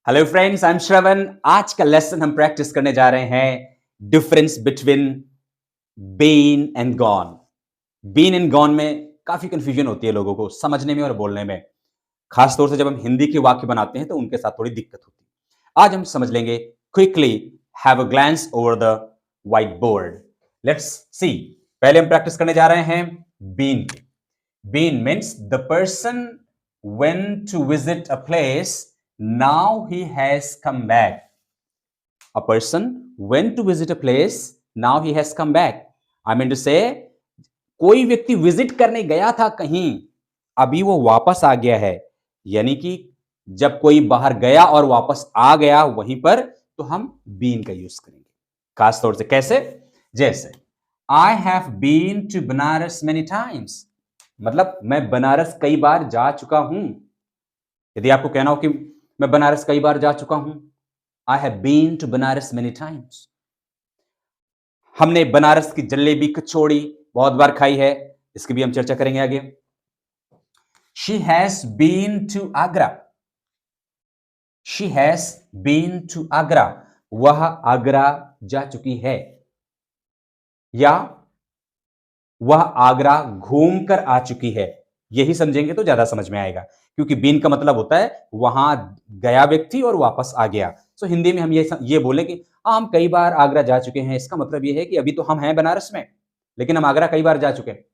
Hello friends, I am Shravan. आज का lesson हम प्रैक्टिस करने जा रहे हैं difference between been and gone. Been and gone में काफी कंफ्यूजन होती है लोगों को समझने में और बोलने में। खास तौर से जब हम हिंदी के वाक्य बनाते हैं तो उनके साथ थोड़ी दिक्कत होती है। आज हम समझ लेंगे quickly. Have a glance over the whiteboard. Let's see. पहले हम प्रैक्टिस करने जा रहे हैं बीन की। Been means the person went to visit a place. Now he has come back. A person went to visit a place. Now he has come back. I mean to say, कोई व्यक्ति visit करने गया था कहीं, अभी वो वापस आ गया है। यानी कि जब कोई बाहर गया और वापस आ गया वहीं पर, तो हम बीन का यूज करेंगे। खास तौर से कैसे? जैसे I have been to Banaras many times. मतलब मैं बनारस कई बार जा चुका हूं। यदि आपको कहना हो कि मैं बनारस कई बार जा चुका हूं, I have been to Banaras many times. हमने बनारस की जलेबी कचौड़ी बहुत बार खाई है, इसकी भी हम चर्चा करेंगे आगे। She has been to Agra. She has been to Agra. वह आगरा जा चुकी है, या वह आगरा घूमकर आ चुकी है। यही समझेंगे तो ज्यादा समझ में आएगा, क्योंकि बीन का मतलब होता है वहां गया व्यक्ति और वापस आ गया। सो हिंदी में हम ये बोले कि हम कई बार आगरा जा चुके हैं। इसका मतलब ये है कि अभी तो हम हैं बनारस में, लेकिन हम आगरा कई बार जा चुके हैं।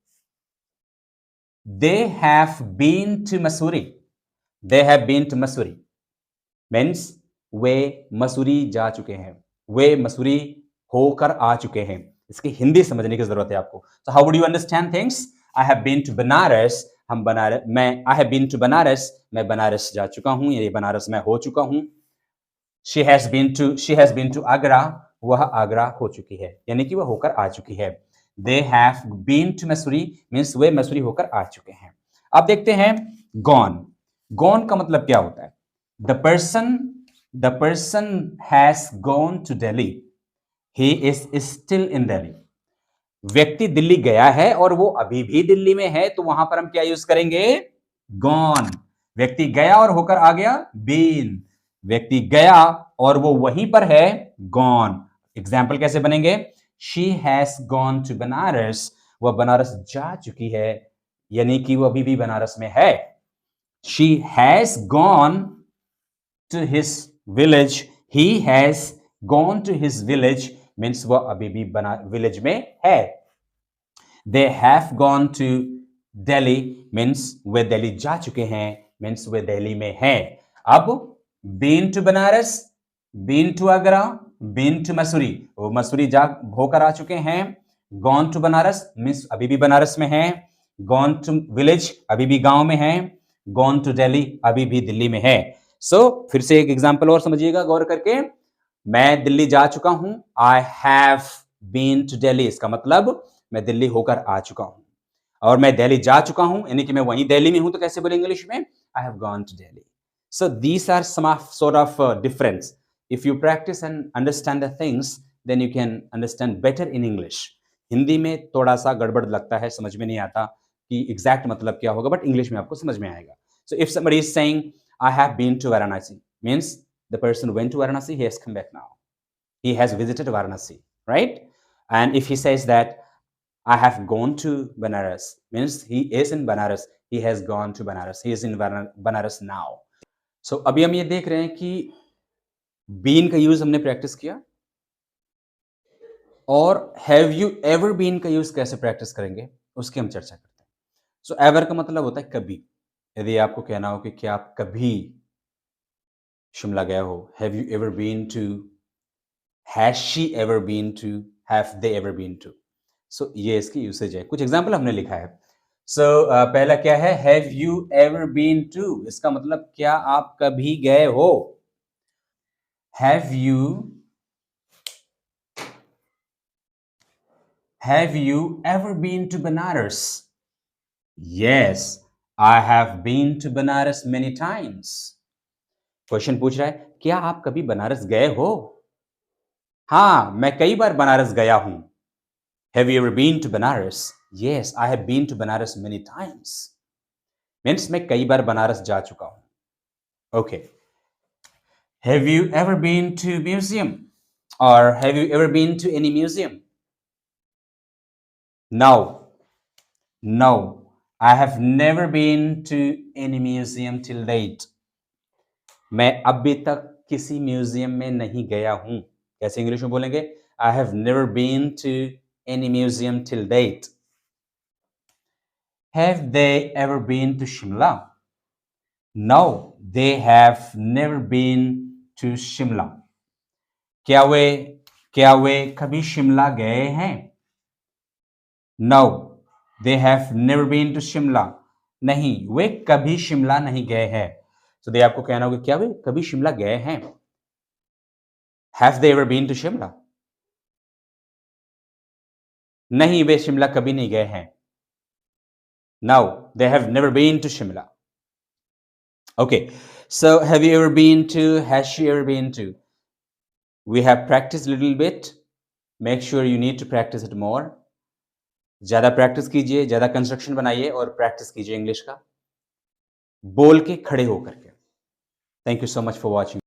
They have been to Mussoorie. They have been to Mussoorie means वे मसूरी जा चुके हैं, वे मसूरी होकर आ चुके हैं। इसकी हिंदी समझने की जरूरत है आपको। So how would you understand things? I have been to Banaras. हम बनारस, मैं I have been to Banaras, मैं बनारस जा चुका हूं, ये बनारस में हो चुका हूं। She has been to Agra, वह आगरा हो चुकी है, यानी कि वह होकर आ चुकी है। They have been to Mussoorie means वे मसूरी होकर आ चुके हैं। अब देखते हैं gone। gone का मतलब क्या होता है? The person has gone to Delhi. He is still in Delhi. व्यक्ति दिल्ली गया है और वो अभी भी दिल्ली में है, तो वहां पर हम क्या यूज करेंगे? गॉन। व्यक्ति गया और होकर आ गया, बीन। व्यक्ति गया और वो वहीं पर है, गॉन। एग्जाम्पल कैसे बनेंगे? She has gone to Banaras. वह बनारस जा चुकी है, यानी कि वो अभी भी बनारस में है। She has gone to his village. He has gone to his village means वह अभी भी विलेज में है। They have gone to Delhi means वे दिल्ली जा चुके हैं, मीन्स वे दिल्ली में है। अब been to Banaras, been to Agra, been to Mussoorie, वो मसूरी जा होकर आ चुके हैं। गॉन टू बनारस मीन्स अभी भी बनारस में है। गॉन टू विलेज, अभी भी गांव में है। गॉन टू दिल्ली, अभी भी दिल्ली में है। फिर से एक एग्जाम्पल और समझिएगा गौर करके। मैं दिल्ली जा चुका हूं, I have been to Delhi. इसका मतलब मैं दिल्ली होकर आ चुका हूं। और मैं दिल्ली जा चुका हूं यानी कि मैं वहीं दिल्ली में हूं, तो कैसे बोलेंगे इंग्लिश में? I have gone to Delhi. So these are some sort of difference. If you practice and understand the things, then you can understand better in English. Hindi में थोड़ा सा गड़बड़ लगता है, समझ में नहीं आता कि एग्जैक्ट मतलब क्या होगा, बट इंग्लिश में आपको समझ में आएगा। So if somebody is saying I have been to Varanasi means the person went to Varanasi, he has come back now. He has visited Varanasi, right? And if he says that I have gone to Banaras means he is in Banaras, he has gone to Banaras, he is in Banaras now. So अभी हम ये देख रहे हैं कि been का use हमने practice किया, और have you ever been का यूज कैसे प्रैक्टिस करेंगे उसकी हम चर्चा करते हैं। So ever का मतलब होता है कभी। यदि आपको कहना हो कि क्या आप कभी शिमला गए हो, have you ever been to, has she ever been to, have they ever been to? So ये इसकी यूसेज है। कुछ एग्जाम्पल हमने लिखा है। पहला क्या है? Have you ever been to. इसका मतलब क्या आप कभी गए हो? Have you ever been to Banaras? Yes, I have been to Banaras many times. Question पूछ रहा है, क्या आप कभी बनारस गए हो? हाँ, मैं कई बार बनारस गया हूं। Have you ever been to Banaras? Yes, I have been to Banaras many times. Means मैं कई बार बनारस जा चुका हूं। Okay. Have you ever been to museum? Or have you ever been to any museum? No. No. I have never been to any museum till date. मैं अभी तक किसी museum में नहीं गया हूं. कैसे इंग्लिश में बोलेंगे? I have never been to any museum till date. Have they ever been to Shimla? No, they have never been to Shimla. क्या वे कभी शिमला गए हैं? No, they have never been to Shimla. नहीं, वे कभी शिमला नहीं गए हैं. तो दे आपको कहना होगा क्या वे कभी शिमला गए हैं? Have they ever been to Shimla? नहीं, वे शिमला कभी नहीं गए हैं. No, they have never been to Shimla. Okay, so have you ever been to? Has she ever been to? We have practiced a little bit. Make sure you need to practice it more. ज़्यादा practice कीजिए, ज़्यादा construction बनाइए और practice कीजिए English का बोल के खड़े होकर के. Thank you so much for watching.